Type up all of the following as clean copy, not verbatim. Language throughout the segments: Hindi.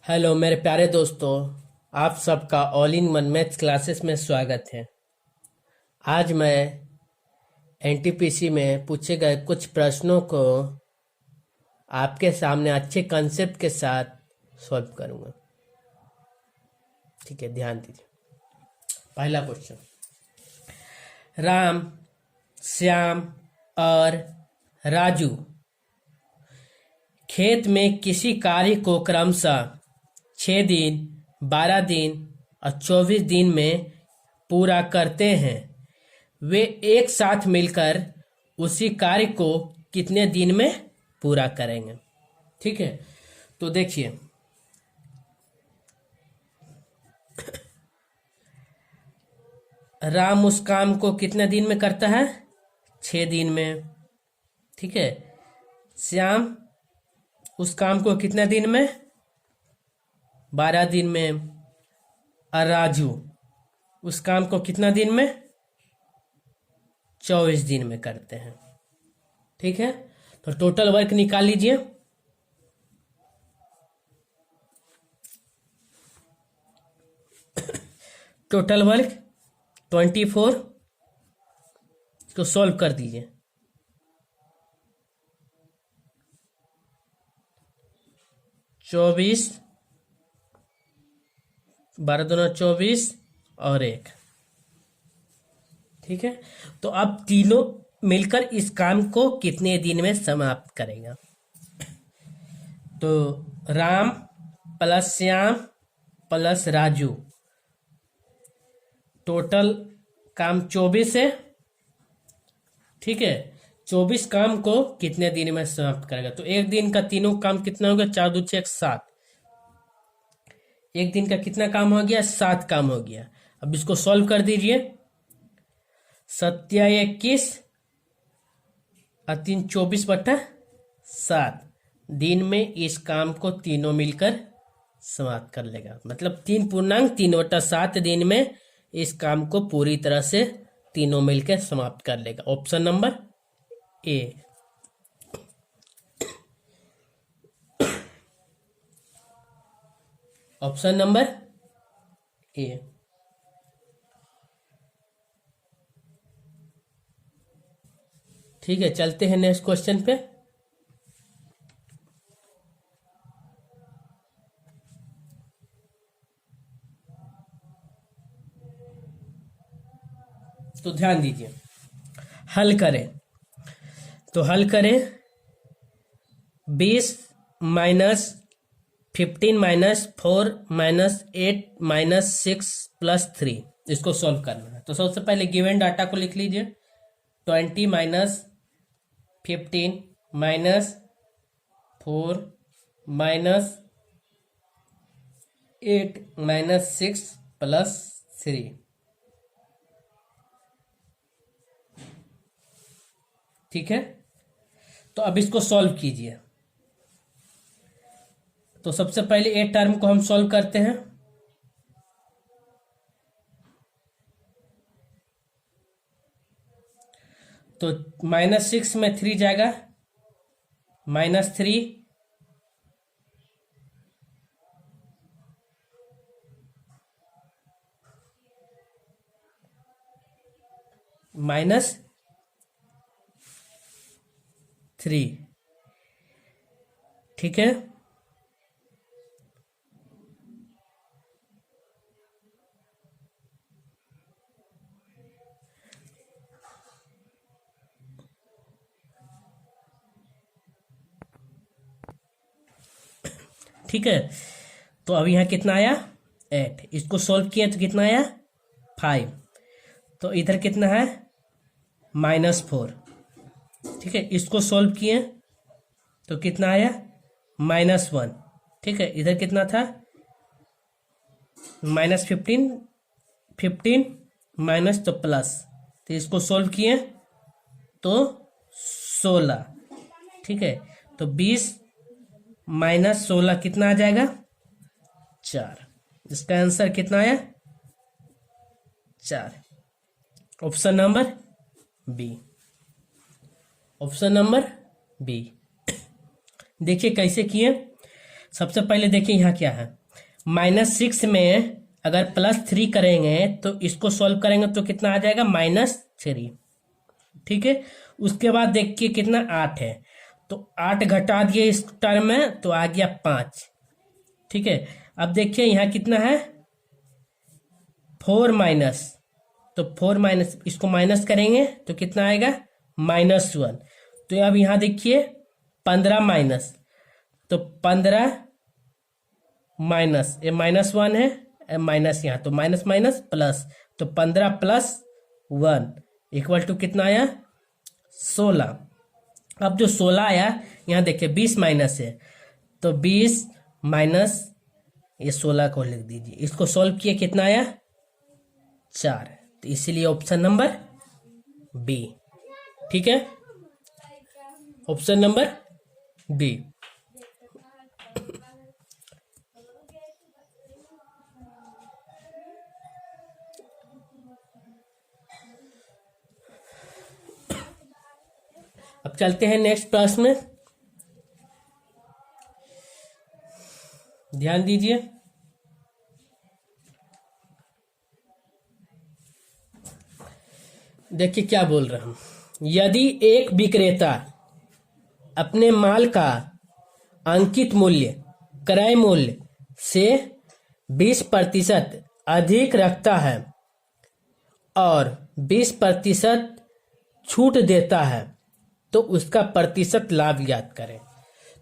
हेलो मेरे प्यारे दोस्तों। आप सबका all in one maths classes में स्वागत है। आज मैं एनटीपीसी में पूछे गए कुछ प्रश्नों को आपके सामने अच्छे कंसेप्ट के साथ सॉल्व करूंगा। ठीक है, ध्यान दीजिए। पहला क्वेश्चन, राम, श्याम और राजू खेत में किसी कार्य को क्रमशः 6 दिन, 12 दिन और 24 दिन में पूरा करते हैं। वे एक साथ मिलकर उसी कार्य को कितने दिन में पूरा करेंगे? ठीक है, तो देखिए, राम उस काम को कितने दिन में करता है? 6 दिन में। ठीक है, श्याम उस काम को कितने दिन में? 12 दिन में। और राजू उस काम को कितना दिन में? 24 दिन में करते हैं। ठीक है, तो टोटल वर्क निकाल लीजिए। टोटल वर्क 24, इसको सॉल्व कर दीजिए। 24, 12 दूना 24 और 1। ठीक है, तो अब तीनों मिलकर इस काम को कितने दिन में समाप्त करेगा? तो Ram plus Shyam plus Raju, total काम 24 है। ठीक है, 24 काम को कितने दिन में समाप्त करेगा? तो एक दिन का तीनों काम कितना हो गया? 4 दूनी 6 7। एक दिन का कितना काम हो गया? 7 काम हो गया। अब इसको सॉल्व कर दीजिए। 7 21 और 3 24/7 दिन में इस काम को तीनों मिलकर समाप्त कर लेगा। मतलब 3.3/7 दिन में इस काम को पूरी तरह से तीनों मिलकर समाप्त कर लेगा। Option number A. Option number A. ठीक है, चलते हैं नेक्स्ट क्वेश्चन पे। तो ध्यान दीजिए, हल करें। तो हल करें, 20 minus 15 minus 4 minus 8 minus 6 plus 3, इसको सॉल्व करना है। तो सबसे पहले गिवन डाटा को लिख लीजिए। 20 minus 15 minus 4 minus 8 minus 6 plus 3। ठीक है, तो अब इसको सॉल्व कीजिए। तो सबसे पहले ए टर्म को हम सॉल्व करते हैं। तो -6 में 3 जाएगा, -3 -3। ठीक है, ठीक है। तो अब यहाँ कितना आया? 8। इसको सॉल्व किए तो कितना आया? 5। तो इधर कितना है? -4। ठीक है, इसको सॉल्व किए तो कितना आया? -1। ठीक है, इधर कितना था? -15, 15 माइनस तो प्लस, तो इसको सॉल्व किए तो 16। ठीक है, तो 20 माइनस 16 कितना आ जाएगा? 4। इसका आंसर कितना आया? 4। Option number B. Option number B. देखिए कैसे किए। सबसे पहले देखिए यहाँ क्या है, -6 में अगर +3 करेंगे तो इसको सॉल्व करेंगे तो कितना आ जाएगा, -3। ठीक है, उसके बाद देखिए कितना 8 है, तो 8 घटा दिए इस टर्म में तो आ गया 5। ठीक है, अब देखिए यहाँ कितना है, 4 माइनस, तो 4 माइनस इसको माइनस करेंगे तो कितना आएगा, -1। तो अब यहाँ देखिए 15 माइनस, तो 15 माइनस, ये -1 है, माइनस यहाँ तो माइनस माइनस प्लस, तो 15 + 1 इक्वल टू कितना आया, 16। अब जो 16 आया यहाँ देखिए 20 माइनस है, तो 20 माइनस ये 16 को लिख दीजिए, इसको सॉल्व किए कितना आया, 4। तो इसीलिए ऑप्शन नंबर बी। ठीक है, ऑप्शन नंबर बी। अब चलते हैं नेक्स्ट प्रश्न में, ध्यान दीजिए। देखिए क्या बोल रहा हूं, यदि एक विक्रेता अपने माल का अंकित मूल्य क्रय मूल्य से 20% अधिक रखता है और 20% छूट देता है तो उसका प्रतिशत लाभ ज्ञात करें।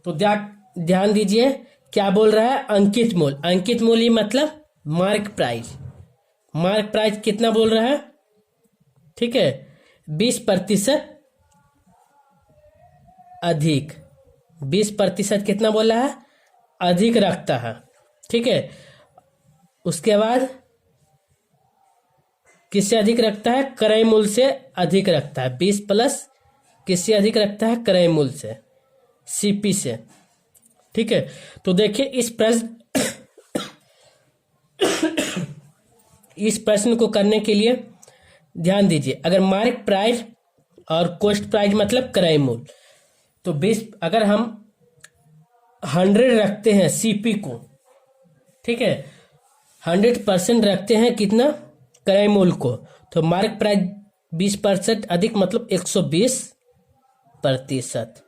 तो ध्यान दीजिए क्या बोल रहा है, अंकित मूल्य। अंकित मूल्य मतलब मार्क प्राइस। मार्क प्राइस कितना बोल रहा है, ठीक है, 20% अधिक, 20% कितना बोला है, अधिक रखता है। ठीक है, उसके बाद किससे अधिक रखता है, क्रय मूल्य से अधिक रखता है। 20 प्लस किससे अधिक रखता है, क्रय मूल्य से, सीपी से। ठीक है, तो देखिए इस प्रश्न को करने के लिए ध्यान दीजिए, अगर मार्क प्राइस और कॉस्ट प्राइस मतलब क्रय मूल्य, तो 20 अगर हम 100 रखते हैं सीपी को, ठीक है, 100% रखते हैं कितना, क्रय मूल्य को, तो मार्क प्राइस 20% अधिक मतलब 120%।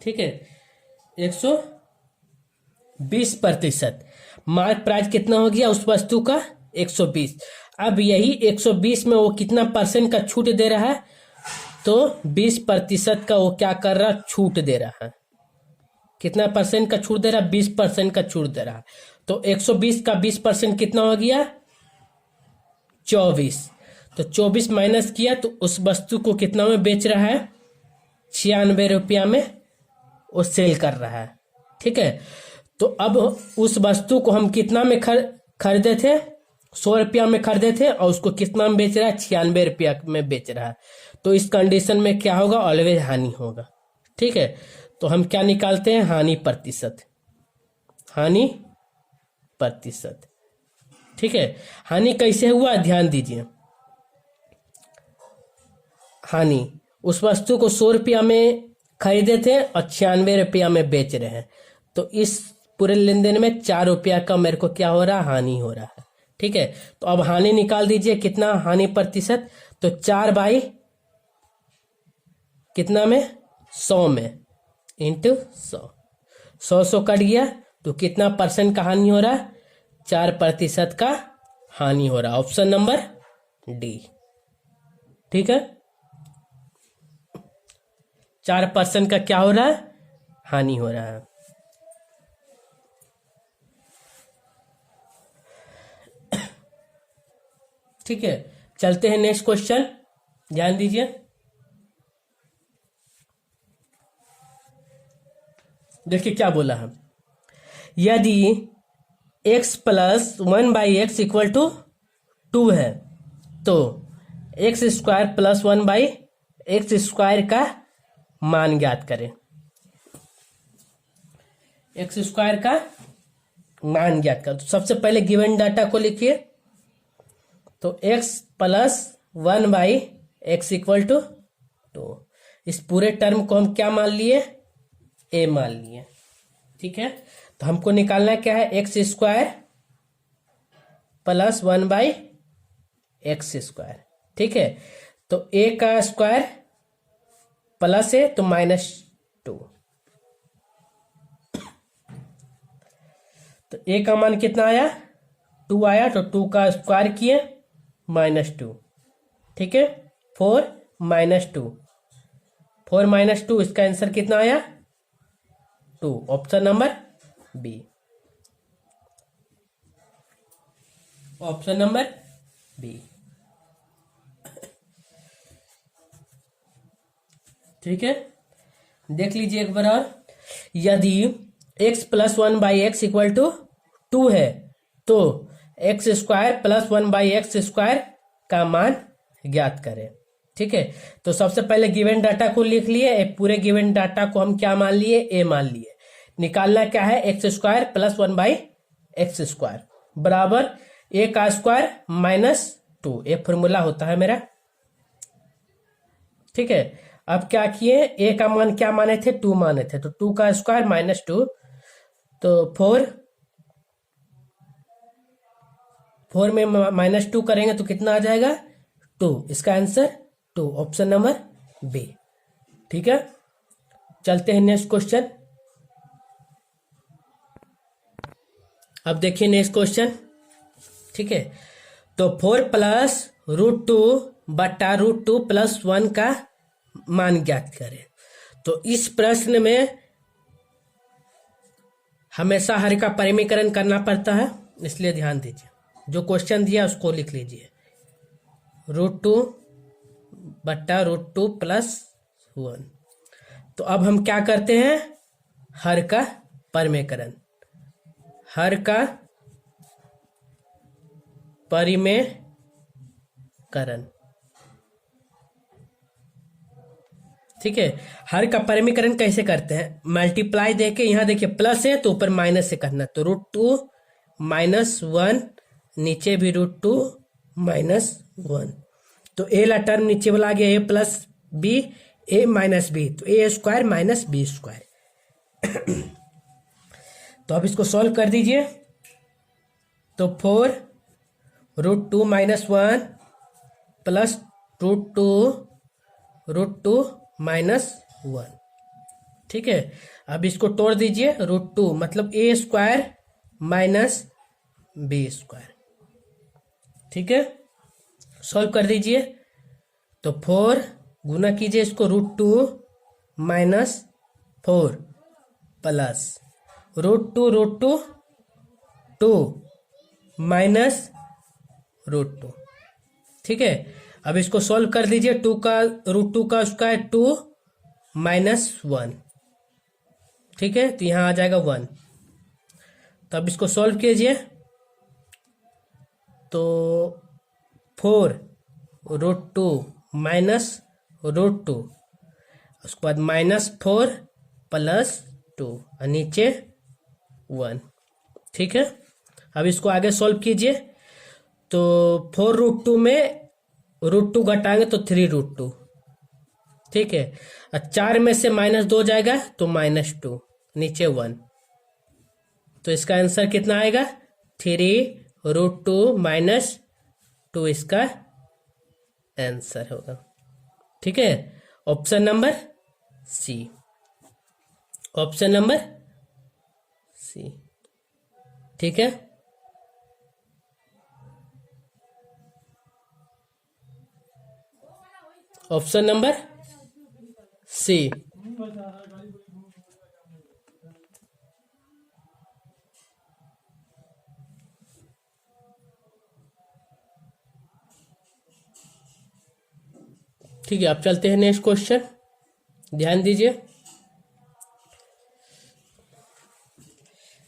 ठीक है, 120%। मार्क प्राइस कितना हो गया उस वस्तु का, 120। अब यही 120 में वो कितना परसेंट का छूट दे रहा है, तो 20% का वो क्या कर रहा है, छूट दे रहा है। कितना परसेंट का छूट दे रहा है, 20% का छूट दे रहा है। तो 120 का 20% कितना हो गया, 24। तो 24 माइनस किया तो उस वस्तु को कितना में बेच रहा है, 96 रुपया में वो सेल कर रहा है। ठीक है, तो अब उस वस्तु को हम कितना में खरीदे थे, 100 रुपया में खरीदे थे, और उसको कितना में बेच रहा है, 96 रुपया में बेच रहा है। तो इस कंडीशन में क्या होगा, ऑलवेज हानि होगा। ठीक है, तो हम क्या निकालते हैं, हानि प्रतिशत। हानि प्रतिशत, ठीक है। हानि कैसे हुआ, ध्यान दीजिए। हानि, उस वस्तु को 100 रुपया में खरीदे थे और 96 रुपया में बेच रहे हैं, तो इस पूरे लेन देन में 4 रुपया का मेरे को क्या हो रहा है, हानि हो रहा है। ठीक है, तो अब हानि निकाल दीजिए, कितना हानि प्रतिशत, तो 4 बाई कितना में, 100 में, इंटू 100, 100 कट गया, तो कितना परसेंट का हानि हो रहा है, 4% का हानि हो रहा है। Option number D. ठीक है, 4% का क्या हो रहा है, हानि हो रहा है। ठीक है, चलते हैं नेक्स्ट क्वेश्चन, ध्यान दीजिए। देखिए क्या बोला है, यदि x + 1/x = 2 है तो x² + 1/x² का मान ज्ञात करें। x² का मान ज्ञात करें, तो सबसे पहले गिवन डाटा को लिखिए, तो x + 1/x = 2। इस पूरे टर्म को हम क्या मान लिए, a मान लिए। ठीक है, तो हमको निकालना क्या है, एक्स स्क्वायर प्लस 1/x²। ठीक है, तो a का स्क्वायर प्लस है तो -2, तो a का मान कितना आया, 2 आया, तो 2 का स्क्वायर किए -2। ठीक है, 4 -2, 4 -2, इसका आंसर कितना आया, 2, option number B, option number B. ठीक है, देख लीजिए एक बार और, यदि x प्लस 1/x=2 है तो x² प्लस 1/x² का मान ज्ञात करें। ठीक है, तो सबसे पहले गिवन डाटा को लिख लिए, पूरे गिवन डाटा को हम क्या मान लिए, a मान लिए। निकालना क्या है, x² प्लस 1/x² बराबर a का स्क्वायर -2, ये फॉर्मूला होता है मेरा। ठीक है, अब क्या किए, a का मान क्या माने थे, 2 माने थे, तो 2 का स्क्वायर -2, तो 4 में -2 करेंगे तो कितना आ जाएगा, 2, इसका आंसर 2, ऑप्शन नंबर बी। ठीक है, चलते हैं नेक्स्ट क्वेश्चन। अब देखिए नेक्स्ट क्वेश्चन। ठीक है, तो 4 प्लस √2 बटा √2 प्लस 1 का मान ज्ञात करें। तो इस प्रश्न में हमेशा हर का परिमीकरण करना पड़ता है, इसलिए ध्यान दीजिए, जो क्वेश्चन दिया उसको लिख लीजिए, √2 बटा √2 प्लस 1। तो अब हम क्या करते हैं, हर का परिमेयकरण, हर का परिमेयकरण। ठीक है, हर का परिमीकरण कैसे करते हैं, मल्टीप्लाई देके, यहां देखिए प्लस है तो ऊपर माइनस से करना, तो √2 -1, नीचे भी √2 -1, तो ए ला टर्म नीचे वाला आ गया a plus B, a minus B, तो a² माइनस b²। तो अब इसको सॉल्व कर दीजिए, तो 4 √2 -1 प्लस √2 -1। ठीक है, अब इसको तोड़ दीजिए, √2 मतलब a² माइनस b²। ठीक है, सॉल्व कर दीजिए, तो 4 गुना कीजिए इसको, √2 -4 प्लस √2 2 माइनस √2। ठीक है, अब इसको सॉल्व कर दीजिए, √2 का स्क्वायर 2 -1। ठीक है, तो यहां आ जाएगा 1। तो अब इसको सॉल्व कीजिए, तो 4 √2 माइनस √2, उसके बाद -4 प्लस 2 और नीचे 1। ठीक है, अब इसको आगे सॉल्व कीजिए, तो 4 √2 में √2 घटाएंगे तो 3 √2। ठीक है, और 4 में से -2 जाएगा तो -2, नीचे 1, तो इसका आंसर कितना आएगा, 3 √2 -2 इसका आंसर होगा। ठीक है, option number C, option number C. ठीक है, ऑप्शन नंबर सी। ठीक है, आप चलते हैं नेक्स्ट क्वेश्चन, ध्यान दीजिए।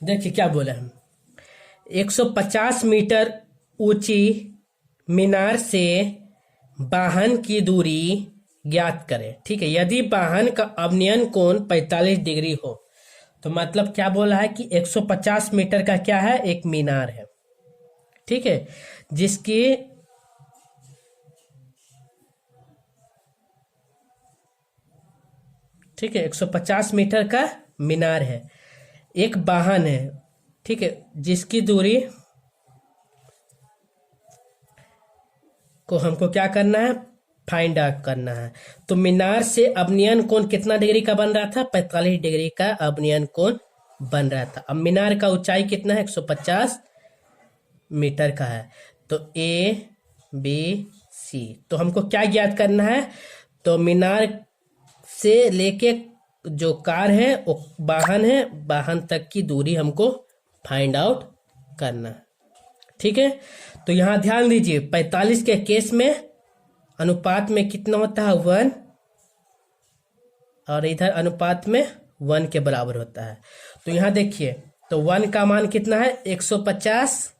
देखिए क्या बोला हम, 150 मीटर ऊंची मीनार से वाहन की दूरी ज्ञात करें। ठीक है, यदि वाहन का अवनयन कोण 45 डिग्री हो, तो मतलब क्या बोला है कि 150 मीटर का क्या है, एक मीनार है। ठीक है, जिसकी ठीक है 150 मीटर का मीनार है, एक वाहन है, ठीक है, जिसकी दूरी को हमको क्या करना है, फाइंड आउट करना है। तो मीनार से अवनयन कोण कितना डिग्री का बन रहा था, 45 डिग्री का अवनयन कोण बन रहा था। अब मीनार का ऊंचाई कितना है, 150 मीटर का है। तो ए बी सी, तो हमको क्या ज्ञात करना है, तो मीनार से लेके जो कार है वो वाहन है, वाहन तक की दूरी हमको फाइंड आउट करना है। ठीक है, तो यहां ध्यान दीजिए 45 के केस में अनुपात में कितना होता है, 1, और इधर अनुपात में 1 के बराबर होता है। तो यहां देखिए, तो 1 का मान कितना है, 150,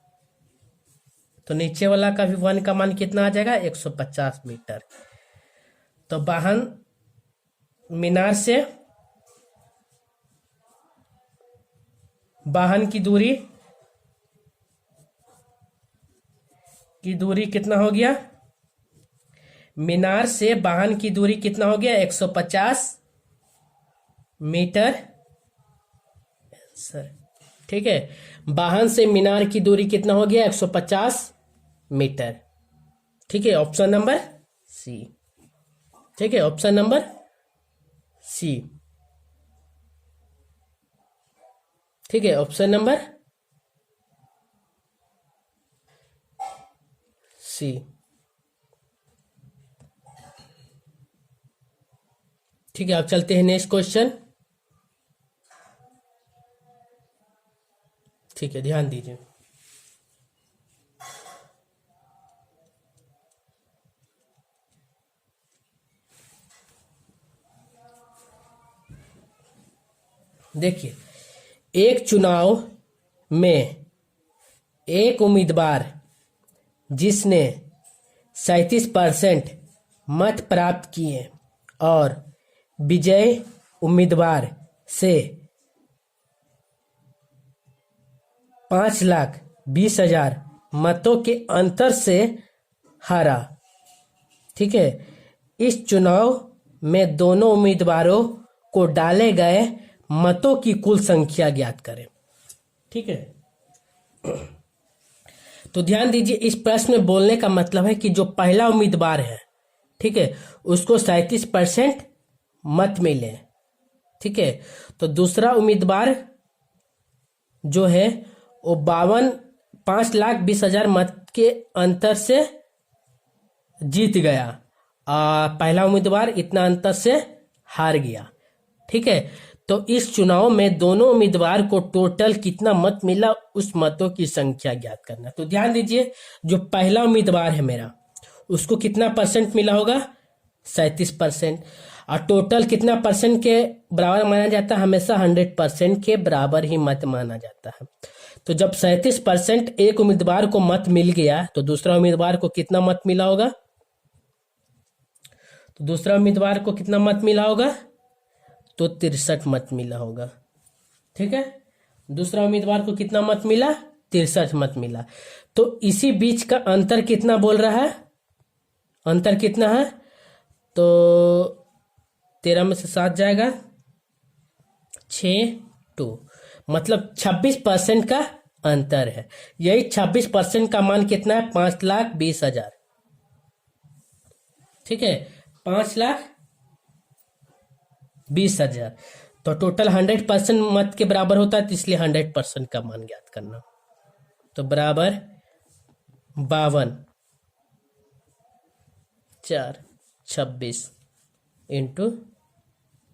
तो नीचे वाला का भी 1 का मान कितना आ जाएगा, 150 मीटर। तो वाहन मीनार से वाहन की दूरी कितना हो गया, मीनार से वाहन की दूरी कितना हो गया, 150 मीटर। सर ठीक है, वाहन से मीनार की दूरी कितना हो गया, 150 मीटर। ठीक है, ऑप्शन नंबर सी। ठीक है, ऑप्शन नंबर सी। ठीक है, ऑप्शन नंबर सी। ठीक है, अब चलते हैं नेक्स्ट क्वेश्चन। ठीक है, ध्यान दीजिए। देखिए, एक चुनाव में एक उम्मीदवार जिसने 37% मत प्राप्त किए और विजयी उम्मीदवार से 5,20,000 मतों के अंतर से हारा। ठीक है, इस चुनाव में दोनों उम्मीदवारों को डाले गए मतों की कुल संख्या ज्ञात करें। ठीक है, तो ध्यान दीजिए, इस प्रश्न में बोलने का मतलब है कि जो पहला उम्मीदवार है, ठीक है, उसको 37% मत मिले। ठीक है, तो दूसरा उम्मीदवार जो है वो 5,20,000 मत के अंतर से जीत गया, पहला उम्मीदवार इतना अंतर से हार गया। ठीक है, तो इस चुनाव में दोनों उम्मीदवार को टोटल कितना मत मिला, उस मतों की संख्या ज्ञात करना। तो ध्यान दीजिए, जो पहला उम्मीदवार है मेरा, उसको कितना परसेंट मिला होगा, 37%। और टोटल कितना परसेंट के बराबर माना जाता है, हमेशा 100% के बराबर ही मत माना जाता है। तो जब 37% एक उम्मीदवार को मत मिल गया, तो दूसरा उम्मीदवार को कितना मत मिला होगा, तो दूसरा उम्मीदवार को कितना मत मिला होगा, तो 63 मत मिला होगा। ठीक है, दूसरा उम्मीदवार को कितना मत मिला, 63 मत मिला। तो इसी बीच का अंतर कितना बोल रहा है, अंतर कितना है, तो 13 में से 7 जाएगा, 6 मतलब 26% का अंतर है। यही 26% का मान कितना है, 5,20,000। ठीक है, 5,20,000। तो टोटल 100% मत के बराबर होता है, तो इसलिए 100% का मान ज्ञात करना। तो बराबर 52 4 26 इंटू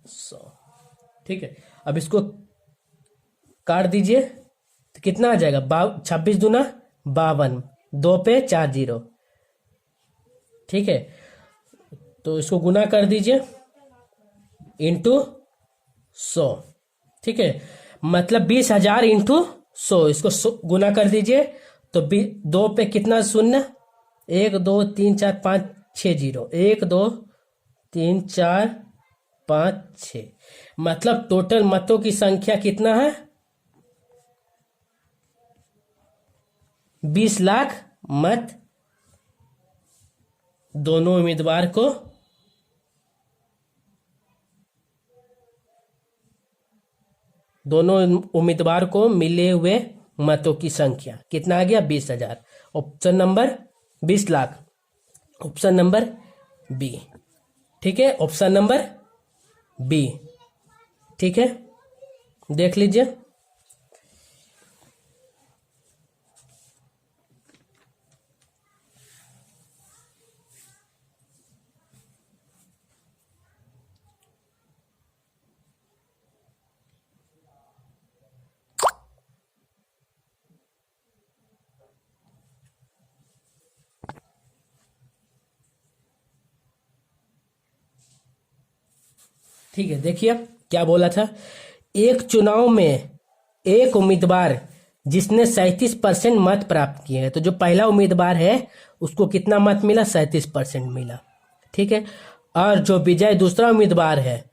100। ठीक है, अब इसको काट दीजिए, तो कितना आ जाएगा, 26 दूना 52, 2 पे 4 0। ठीक है, तो इसको गुना कर दीजिए इंटू 100। ठीक है, मतलब 20,000 इंटू 100, इसको गुना कर दीजिए, तो 2 पे कितना शून्य, 1 2 3 4 5 6 0, 1 2 3 4 5 6, मतलब टोटल मतों की संख्या कितना है, 20 लाख मत दोनों उम्मीदवार को दोनों उम्मीदवार को मिले हुए मतों की संख्या कितना आ गया 20,000। Option number 20 lakh, option number B. ठीक है, ऑप्शन नंबर बी। ठीक है, देख लीजिए। ठीक है, देखिए क्या बोला था। एक चुनाव में एक उम्मीदवार जिसने 37% मत प्राप्त किए हैं, तो जो पहला उम्मीदवार है उसको कितना मत मिला, 37% मिला। ठीक है, और जो विजय दूसरा उम्मीदवार है,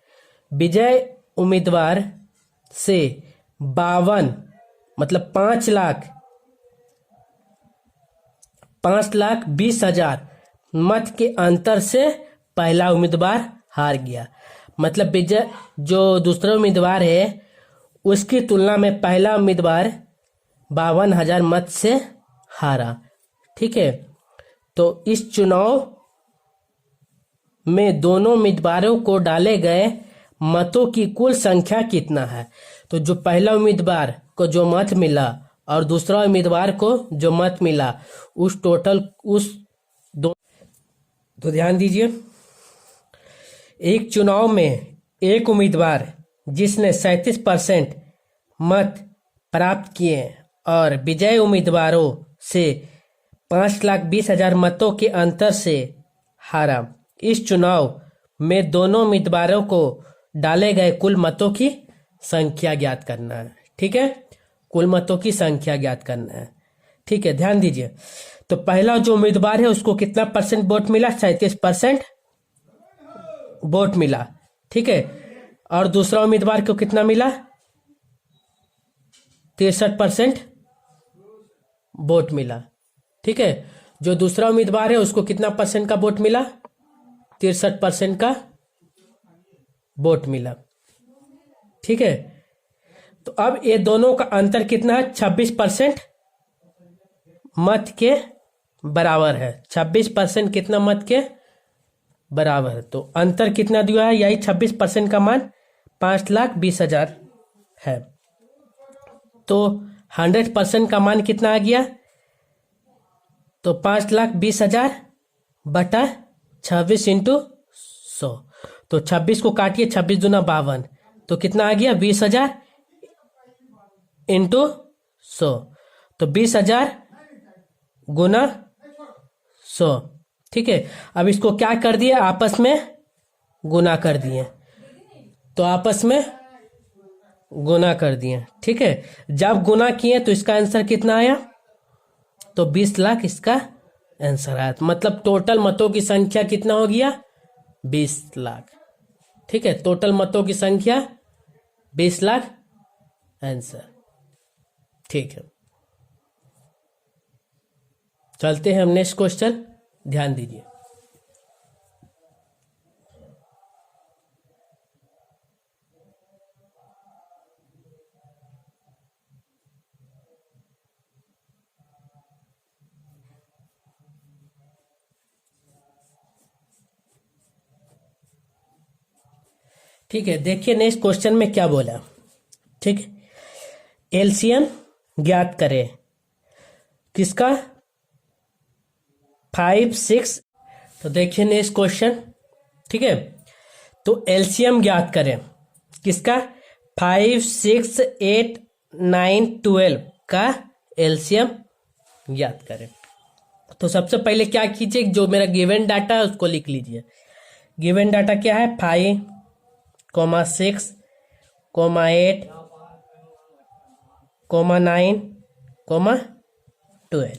विजय उम्मीदवार से 52 मतलब 5,20,000 मत के अंतर से पहला उम्मीदवार हार गया। मतलब विजय जो दूसरा उम्मीदवार है उसकी तुलना में पहला उम्मीदवार 52,000 मत से हारा। ठीक है, तो इस चुनाव में दोनों उम्मीदवारों को डाले गए मतों की कुल संख्या कितना है। तो जो पहला उम्मीदवार को जो मत मिला और दूसरा उम्मीदवार को जो मत मिला उस टोटल उस दो। तो ध्यान दीजिए, एक चुनाव में एक उम्मीदवार जिसने 37% मत प्राप्त किए और विजय उम्मीदवारों से 5,20,000 मतों के अंतर से हारा। इस चुनाव में दोनों उम्मीदवारों को डाले गए कुल मतों की संख्या ज्ञात करना है। ठीक है, कुल मतों की संख्या ज्ञात करना है। ठीक है, ध्यान दीजिए। तो पहला जो उम्मीदवार है उसको कितना परसेंट वोट मिला, 37% वोट मिला। ठीक है, और दूसरा उम्मीदवार को कितना मिला, 63% वोट मिला। ठीक है, जो दूसरा उम्मीदवार है उसको कितना परसेंट का वोट मिला, 63% का वोट मिला। ठीक है, तो अब ये दोनों का अंतर कितना है, 26% मत के बराबर है। 26% कितना मत के बराबर है, तो अंतर कितना दिया है, यही 26% का मान 5,20,000 है। तो 100% का मान कितना आ गया, तो 5,20,000 बटा 26 इंटू 100। तो 26 को काटिए, 26 दूना 52, तो कितना आ गया 20,000 इंटू 100। तो 20,000 गुना 100। ठीक है, अब इसको क्या कर दिए, आपस में गुना कर दिए। तो आपस में गुना कर दिए। ठीक है, जब गुना किए तो इसका आंसर कितना आया, तो 20 लाख इसका आंसर आया। मतलब टोटल मतों की संख्या कितना हो गया, 20 लाख। ठीक है, टोटल मतों की संख्या 20 लाख आंसर। ठीक है, चलते हैं हम नेक्स्ट क्वेश्चन, ध्यान दीजिए। ठीक है, देखिए नेक्स्ट क्वेश्चन में क्या बोला। ठीक है, एलसीएम ज्ञात करें किसका, 5, 6। तो देखिए नेक्स्ट क्वेश्चन। ठीक है, तो एलसीएम ज्ञात करें किसका, 5, 6, 8, 9, 12 का एलसीएम ज्ञात करें। तो सबसे पहले क्या कीजिए, जो मेरा गिवन डाटा है उसको लिख लीजिए। गिवन डाटा क्या है, 5, 6, 8, 9, 12।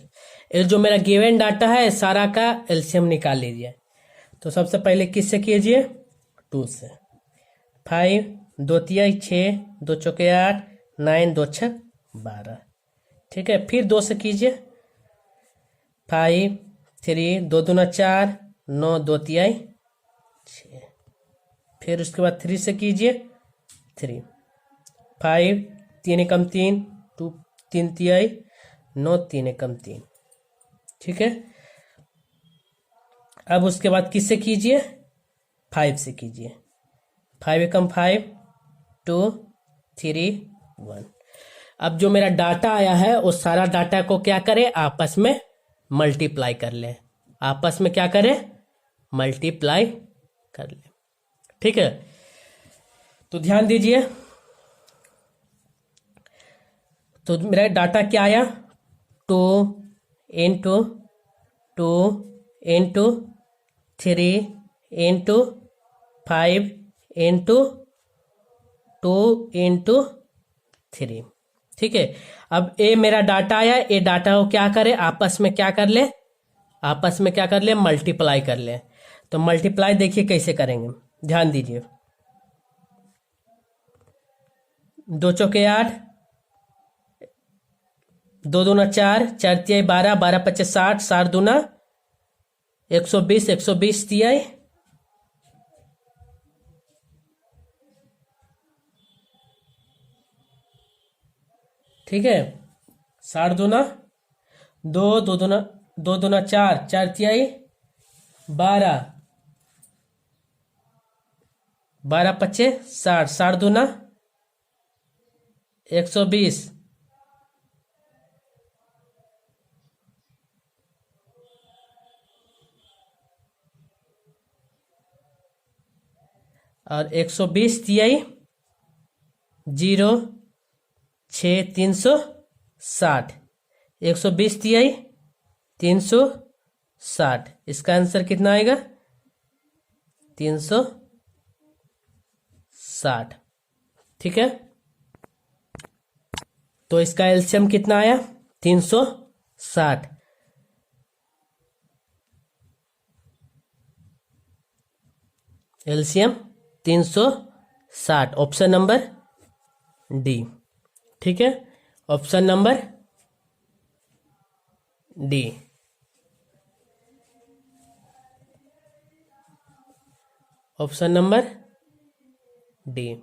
ये जो मेरा गिवन डाटा है सारा का एलसीएम निकाल लीजिए। तो सबसे पहले किससे कीजिए, 2 से। 5 2 तिया 6, 2 चौके 8, 9 2 छक 12। ठीक है, फिर 2 से कीजिए, 5 3 2 दूना 4, 9 2 तिया 6। फिर उसके बाद 3 से कीजिए, 3 5 3 एकम 3 2 3 तिहाई 9 3 एकम 3। ठीक है, अब उसके बाद किससे कीजिए, 5 से कीजिए। 5 एकम 5 2 3 1। अब जो मेरा डाटा आया है उस सारा डाटा को क्या करें, आपस में मल्टीप्लाई कर ले। आपस में क्या करें, मल्टीप्लाई कर ले। ठीक है, तो ध्यान दीजिए, तो मेरा डाटा क्या आया, 2 into 2 into 3 into 5 into 2 into 3। ठीक है, अब ये मेरा डाटा आया, ये डाटा को क्या करे, आपस में क्या कर ले, आपस में क्या कर ले, मल्टीप्लाई कर ले। तो मल्टीप्लाई देखिए कैसे करेंगे, ध्यान दीजिए। 2 चौके 8, 2 दूना 4, 4 तिहाई 12, 12 पच्चे 60, 60 दूना 120, 120 तिहाई 60 दूना 2, 2 दूना 4, 4 तिहाई 12, 12 पच्चे 60, 60 दूना 120, और 120 तिहाई 0 6 360, 120 तिहाई 360। इसका आंसर कितना आएगा, 360। ठीक है, तो इसका एलसीएम कितना आया, 360। LCM 360, option number D. ठीक है, option number D. Option number D.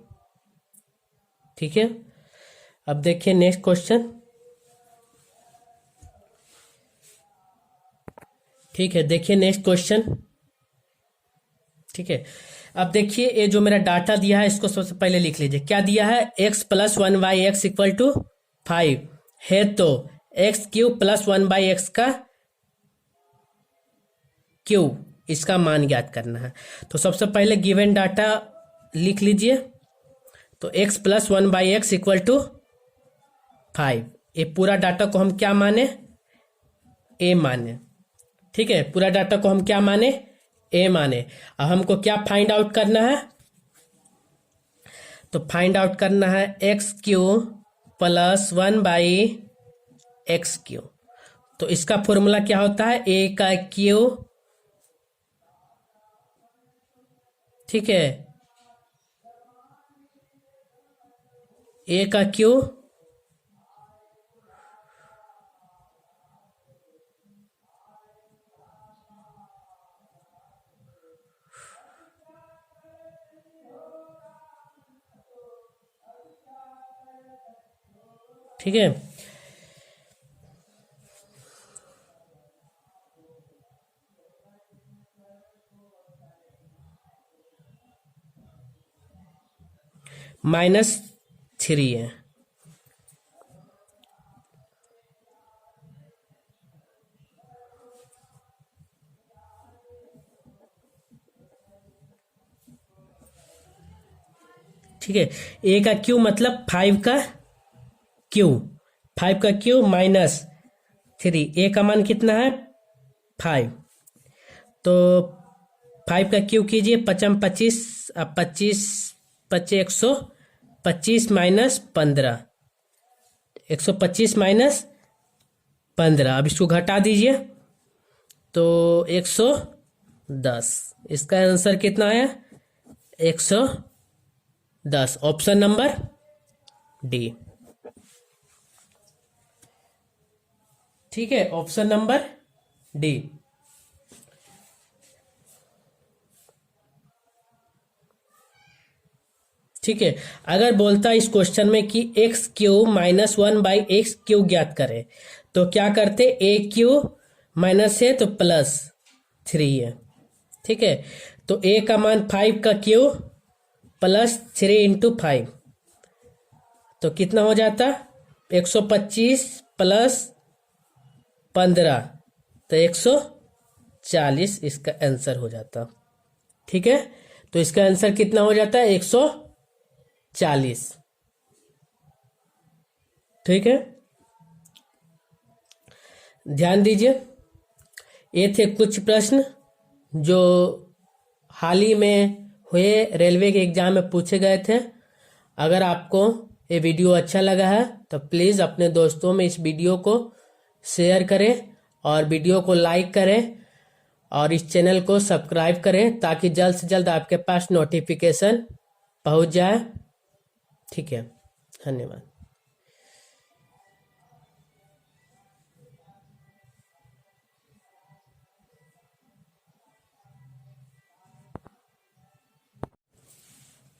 ठीक है, अब देखिए नेक्स्ट क्वेश्चन। ठीक है, देखिए नेक्स्ट क्वेश्चन। ठीक है, अब देखिए ये जो मेरा डाटा दिया है इसको सबसे पहले लिख लीजिए। क्या दिया है, x plus 1/x equal to 5 है, तो एक्स क्यूब प्लस 1/x का क्यूब, इसका मान ज्ञात करना है। तो सबसे पहले गिवन डाटा लिख लीजिए। तो x plus 1/x equal to 5, ये पूरा डाटा को हम क्या माने, a माने। ठीक है, पूरा डाटा को हम क्या माने, a माने। अब हमको क्या फाइंड आउट करना है, तो फाइंड आउट करना है x Q plus 1/x Q. तो इसका फॉर्मूला क्या होता है, a का क्यू, ठीक है, a का क्यू ठीक है, -3 है। ठीक है, a का क्यू मतलब 5 का क्यू, 5 का क्यू -3, a का मान कितना है 5। तो 5 का क्यू कीजिए, 5 25, अब 25 25 125 माइनस 15, 125 माइनस 15। अब इसको घटा दीजिए तो 110। इसका आंसर कितना आया, 110, ऑप्शन नंबर डी। ठीक है, ऑप्शन नंबर डी। ठीक है। अगर बोलता इस क्वेश्चन में कि x Q minus one by x Q ज्ञात करें, तो क्या करते, ए क्यू माइनस है तो प्लस थ्री है। ठीक है, तो ए का मान 5 का क्यू प्लस 3 इंटू 5, तो कितना हो जाता, 125 प्लस 15, तो 140 इसका आंसर हो जाता। ठीक है, तो इसका आंसर कितना हो जाता है, 140। ठीक है, ध्यान दीजिए, ये थे कुछ प्रश्न जो हाल ही में हुए रेलवे के एग्जाम में पूछे गए थे। अगर आपको ये वीडियो अच्छा लगा है तो प्लीज़ अपने दोस्तों में इस वीडियो को शेयर करें और वीडियो को लाइक करें और इस चैनल को सब्सक्राइब करें ताकि जल्द से जल्द आपके पास नोटिफिकेशन पहुंच जाए। ठीक है, धन्यवाद।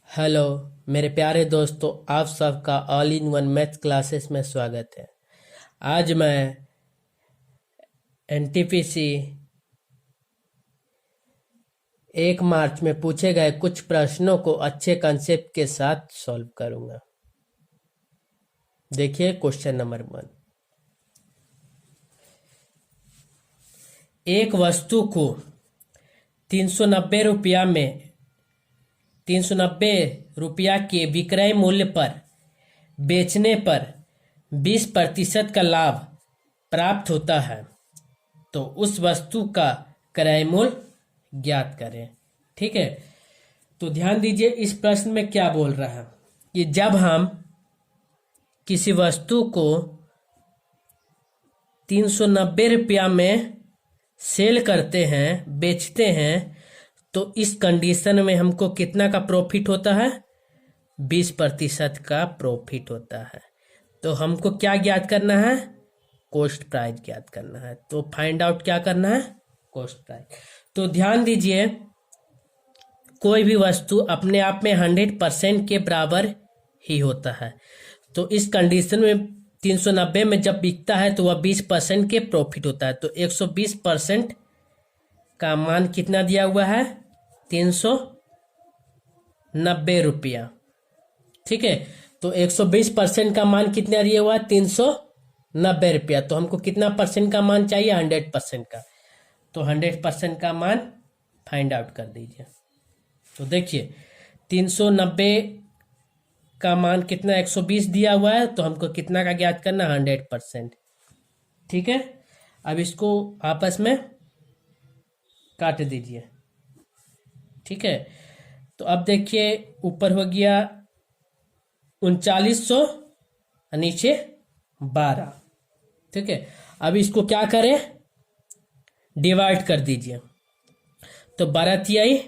हेलो मेरे प्यारे दोस्तों, आप सबका all in one math classes में स्वागत है। आज मैं एनटीपीसी 1 मार्च में पूछे गए कुछ प्रश्नों को अच्छे कंसेप्ट के साथ सॉल्व करूंगा। देखिए क्वेश्चन नंबर 1। एक वस्तु को 390 रुपया में 390 रुपया के विक्रय मूल्य पर बेचने पर 20% का लाभ प्राप्त होता है, तो उस वस्तु का क्रय मूल्य ज्ञात करें। ठीक है, तो ध्यान दीजिए इस प्रश्न में क्या बोल रहा है कि जब हम किसी वस्तु को 390 रुपया में सेल करते हैं, बेचते हैं, तो इस कंडीशन में हमको कितना का प्रॉफिट होता है, 20% का प्रॉफिट होता है। तो हमको क्या ज्ञात करना है, कॉस्ट प्राइस ज्ञात करना है। तो फाइंड आउट क्या करना है, कॉस्ट प्राइस। तो ध्यान दीजिए, कोई भी वस्तु अपने आप में 100% के बराबर ही होता है। तो इस कंडीशन में 390 में जब बिकता है तो वह 20% के प्रॉफिट होता है। तो 120% का मान कितना दिया हुआ है, 390 रुपया। ठीक है, तो 120% का मान कितना दिया हुआ है, 390 रुपया। तो हमको कितना परसेंट का मान चाहिए, 100% का। तो 100% का मान फाइंड आउट कर दीजिए। तो देखिए 390 का मान कितना, 120 दिया हुआ है, तो हमको कितना का ज्ञात करना, 100%। ठीक है, अब इसको आपस में काट दीजिए। ठीक है, तो अब देखिए ऊपर हो गया 3900, नीचे 12। ठीक है, अब इसको क्या करें, डिवाइड कर दीजिए। तो 12 तिहाई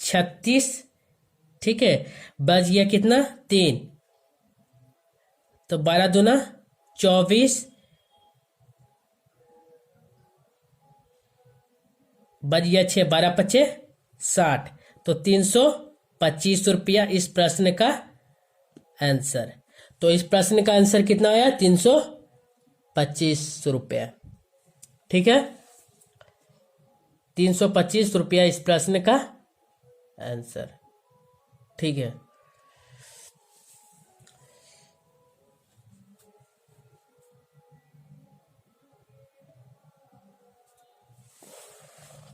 36। ठीक है, बच गया कितना, 3। तो 12 दूना 24, बच गया 6, 12 पचे 60। तो 325 रुपया इस प्रश्न का आंसर। तो इस प्रश्न का आंसर कितना आया, 325 रुपया। ठीक है, 325 रुपया इस प्रश्न का आंसर। ठीक है,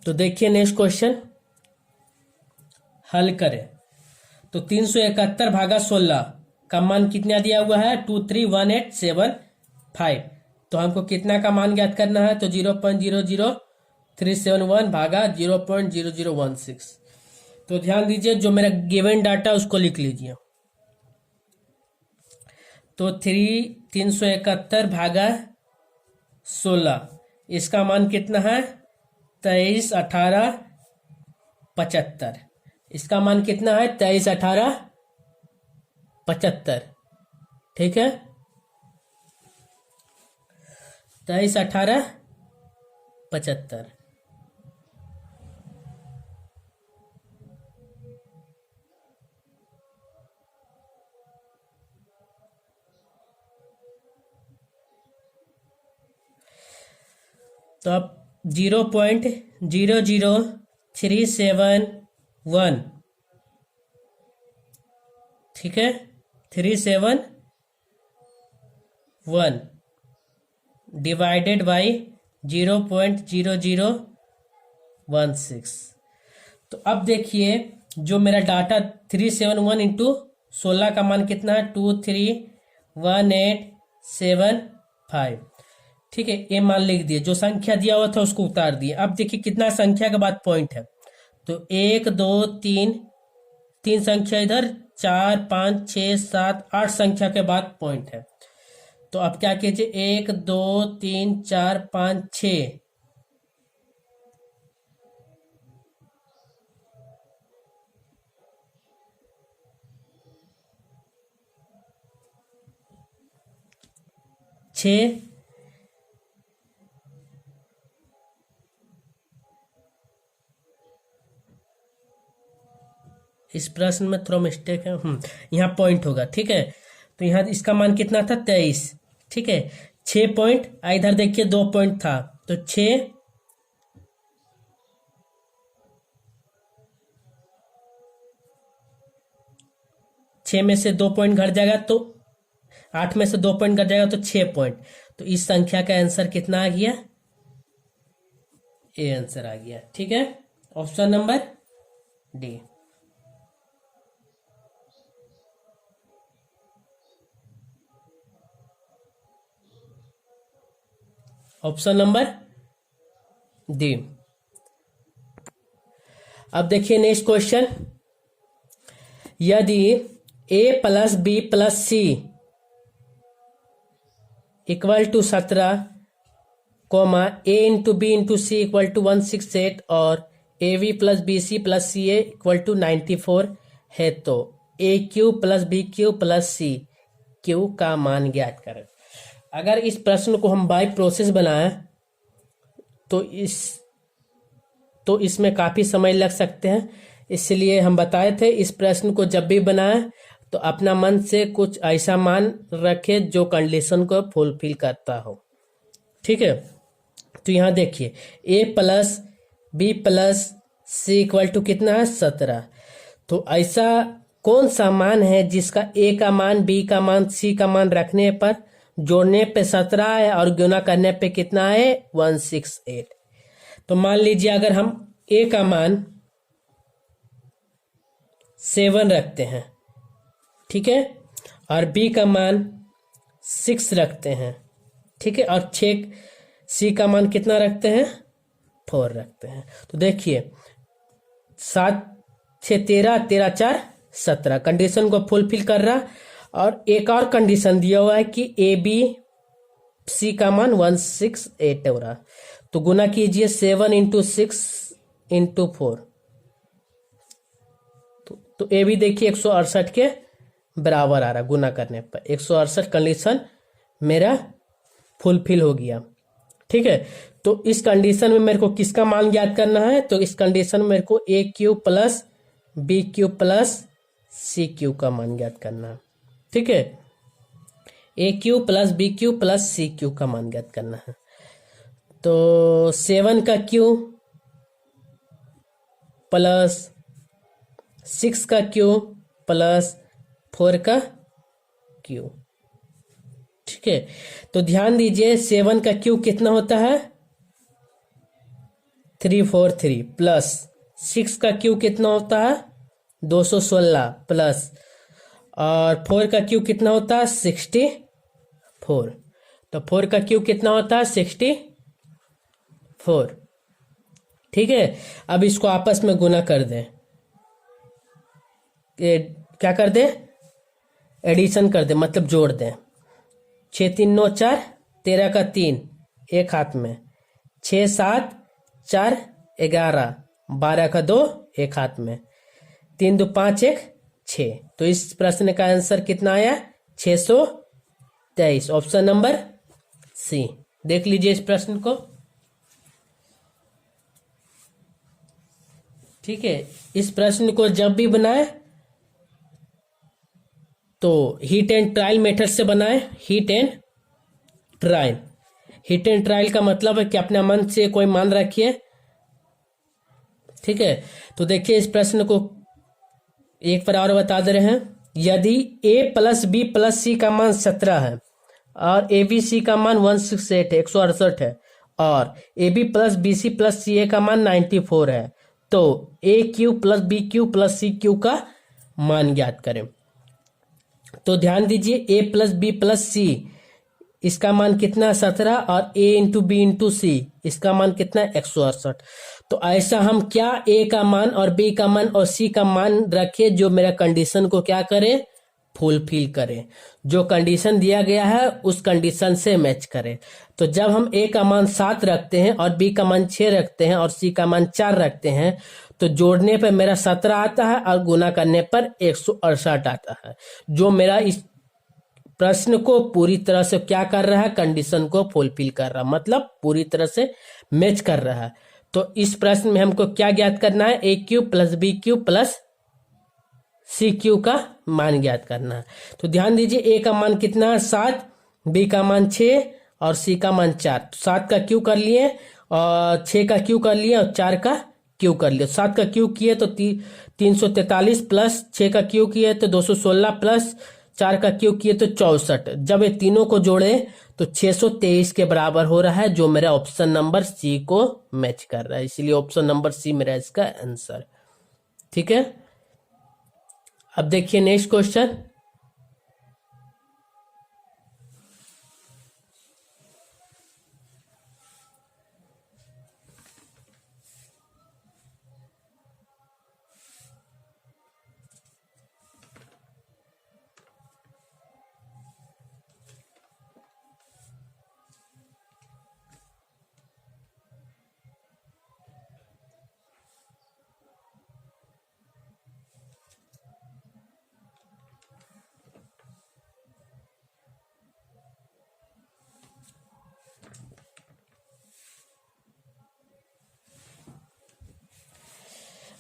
तो देखिए नेक्स्ट क्वेश्चन हल करें। तो 371 भागा 16 का मान कितना दिया हुआ है, 231875। तो हमको कितना का मान ज्ञात करना है, तो 0.00371 भागा 0.0016। तो ध्यान दीजिए, जो मेरा गिवन डाटा उसको लिख लीजिए। तो 371 भागा 16, इसका मान कितना है, 231875। इसका मान कितना है, 231875। ठीक है, 231875। तो अब 0.00371, ठीक है, 371 डिवाइडेड बाई 0.0016। तो अब देखिए जो मेरा डाटा 371 इंटू 16 का मान कितना है, 231875, ठीक है। ये मान लिख दिए, जो संख्या दिया हुआ था उसको उतार दिए। अब देखिए कितना संख्या के बाद पॉइंट है, तो 1 2 3, 3 संख्या इधर, 4 5 6 7 8 संख्या के बाद पॉइंट है। तो अब क्या कीजिए, 1 2 3 4 5 6, इस प्रश्न में थोड़ा मिस्टेक है, यहाँ पॉइंट होगा, ठीक है। तो यहाँ इसका मान कितना था, 23, ठीक है। 6 पॉइंट, इधर देखिए 2 पॉइंट था, तो 6 में से 2 पॉइंट घट जाएगा, तो 8 में से 2 पॉइंट घट जाएगा, तो 6 पॉइंट। तो इस संख्या का आंसर कितना आ गया, ए आंसर आ गया, ठीक है। Option number D. Option number D. अब देखिए नेक्स्ट क्वेश्चन, यदि a plus B plus C equal to 17, comma a into b into c equal to 168 और a b plus b c plus c a equal to 94 है, तो a cube plus b cube plus c cube का मान ज्ञात करें। अगर इस प्रश्न को हम बाय प्रोसेस बनाएं तो इसमें काफ़ी समय लग सकते हैं, इसलिए हम बताए थे इस प्रश्न को जब भी बनाएं तो अपना मन से कुछ ऐसा मान रखे जो कंडीशन को फुलफिल करता हो, ठीक है। तो यहाँ देखिए a plus B plus C equal to कितना है, 17। तो ऐसा कौन सा मान है जिसका a का मान, b का मान, c का मान रखने पर जोड़ने पे 17 है और गुना करने पे कितना है, 168। तो मान लीजिए अगर हम a का मान 7 रखते हैं, ठीक है, और b का मान 6 रखते हैं, ठीक है, और 6 c का मान कितना रखते हैं, 4 रखते हैं। तो देखिए 7 6 13, 13 4 17 कंडीशन को फुलफिल कर रहा। और एक और कंडीशन दिया हुआ है कि ए बी सी का मान 168 हो रहा। तो गुना कीजिए 7 इंटू 6 इंटू 4, तो ए बी देखिए 168 के बराबर आ रहा, गुना करने पर 168 कंडीशन मेरा फुलफिल हो गया, ठीक है। तो इस कंडीशन में मेरे को किसका मान ज्ञात करना है, तो इस कंडीशन में मेरे को a cube plus b cube plus c cube का मान ज्ञात करना है, ठीक है। A cube plus b cube plus c cube का मान ज्ञात करना है। तो 7 का क्यू प्लस 6 का क्यू प्लस 4 का क्यू, ठीक है। तो ध्यान दीजिए 7 का क्यू कितना होता है, 343 प्लस 6 का क्यू कितना होता है, 216 प्लस, और 4 का क्यू कितना होता है, 64। तो 4 का क्यू कितना होता है, 64, ठीक है। अब इसको आपस में गुना कर दें, क्या कर दें, एडिशन कर दें, मतलब जोड़ दें। 6 3 9 4, 13 का 3 एक हाथ में, 6 7 4 11, 12 का 2 एक हाथ में, 3 2 5 1 6। तो इस प्रश्न का आंसर कितना आया, 623। Option number C. देख लीजिए इस प्रश्न को, ठीक है। इस प्रश्न को जब भी बनाए तो हीट एंड ट्रायल मेथड से बनाए, heat and trial. Hit and trial का मतलब है कि अपने मन से कोई मान रखिए। ठीक है, तो देखिए इस प्रश्न को एक बार और बता दे रहे हैं। यदि a प्लस बी प्लस सी का मान 17 है और ए बी सी का मान 168 है, 168 है, और a b plus b c plus c a का मान 94 है, तो a cube plus b cube plus c cube का मान ज्ञात करें। तो ध्यान दीजिए, a plus B plus c इसका मान कितना 17 और a into b into c इसका मान कितना 168। तो ऐसा हम क्या ए का मान और बी का मान और सी का मान रखे जो मेरा कंडीशन को क्या करे, फुलफिल करे, जो कंडीशन दिया गया है उस कंडीशन से मैच करे। तो जब हम ए का मान 7 रखते हैं और बी का मान 6 रखते हैं और सी का मान 4 रखते हैं, तो जोड़ने पर मेरा 17 आता है और गुना करने पर 168 आता है, जो मेरा इस प्रश्न को पूरी तरह से क्या कर रहा है, कंडीशन को फुलफिल कर रहा है, मतलब पूरी तरह से मैच कर रहा है। तो इस प्रश्न में हमको क्या ज्ञात करना है, a cube plus b cube plus c cube का मान ज्ञात करना है। तो ध्यान दीजिए, ए का मान कितना है 7, बी का मान 6 और सी का मान 4। 7 का क्यू कर लिए और 6 का क्यू कर लिए और 4 का क्यू कर लिए। 7 का क्यू किए तो 343 प्लस 6 का क्यू किए तो 216 प्लस 4 का क्यू किए तो 64। जब ये तीनों को जोड़े तो 623 के बराबर हो रहा है, जो मेरा ऑप्शन नंबर सी को मैच कर रहा है, इसलिए ऑप्शन नंबर सी मेरा इसका आंसर। ठीक है, अब देखिए नेक्स्ट क्वेश्चन।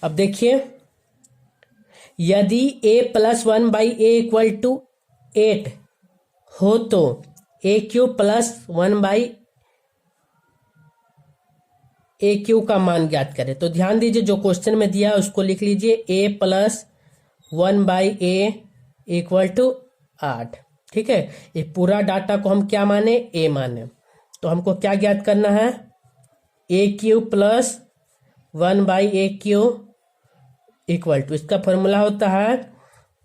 अब देखिए, यदि a प्लस 1/a = 8 हो तो ए क्यू प्लस 1/a³ का मान ज्ञात करें। तो ध्यान दीजिए, जो क्वेश्चन में दिया है उसको लिख लीजिए, a प्लस 1/a = 8। ठीक है, ये पूरा डाटा को हम क्या माने, a माने। तो हमको क्या ज्ञात करना है, a³ प्लस 1/a³ = इसका फॉर्मूला होता है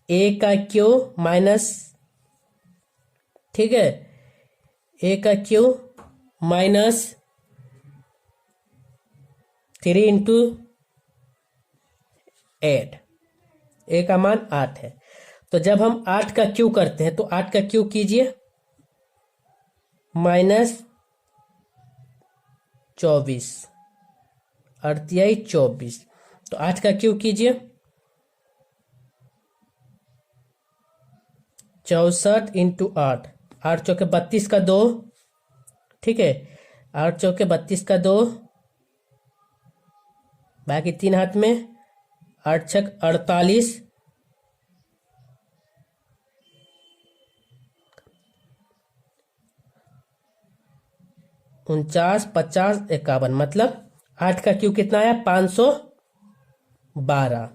a का क्यू माइनस, ठीक है, a का क्यू माइनस 3 इंटू 8। a का मान 8 है। तो जब हम 8 का क्यू करते हैं तो 8 का क्यू कीजिए माइनस 24, 24। तो 8 का क्यू कीजिए 64 इंटू 8, 8 चौके 32 का 2, ठीक है, 8 चौके 32 का 2, बाकी 3 हाथ में, 8 छक 48, 49, 50, 51, मतलब 8 का क्यू कितना आया 512।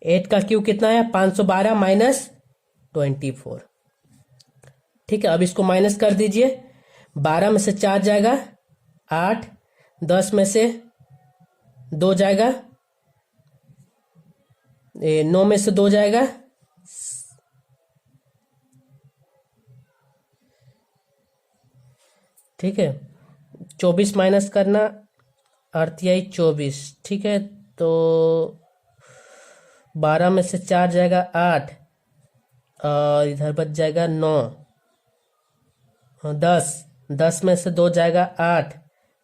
8 का क्यू कितना आया 512 माइनस 24। ठीक है, अब इसको माइनस कर दीजिए, 12 में से 4 जाएगा 8, 10 में से 2 जाएगा, 9 में से 2 जाएगा, ठीक है, 24 माइनस करना 24। ठीक है, तो 12 में से 4 जाएगा 8 और इधर बच जाएगा 9, 10 में से 2 जाएगा 8,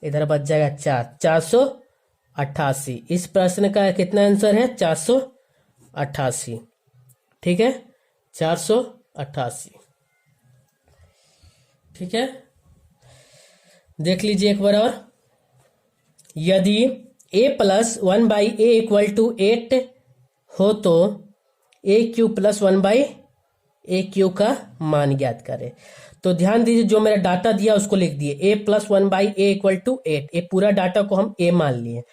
इधर बच जाएगा 4, 488। इस प्रश्न का कितना आंसर है 488। ठीक है, 488। ठीक है, देख लीजिए एक बार और। यदि a प्लस 1/a = 8 हो तो a³ प्लस 1/a ए क्यू का मान ज्ञात करें। तो ध्यान दीजिए, जो मेरा डाटा दिया उसको लिख दिए, ए प्लस 1/a इक्वल टू 8। ये पूरा डाटा को हम ए मान लिए।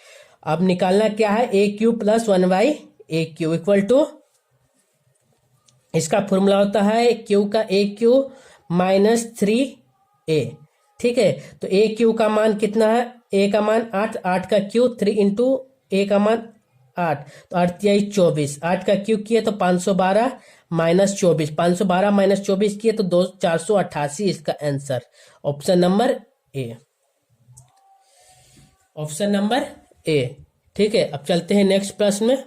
अब निकालना क्या है, a cube plus 1/a cube equal to, इसका फॉर्मूला होता है क्यू का ए क्यू माइनस 3a। ठीक है, तो ए क्यू का मान कितना है, ए का मान 8, 8 का क्यू 3 इंटू ए का मान 8, तो 8 तिहाई 24, 8 का क्यू किए तो 512 माइनस 24, 512 माइनस 24 किए तो 488 इसका answer. Option number A, option number A. ठीक है, अब चलते हैं नेक्स्ट प्रश्न में।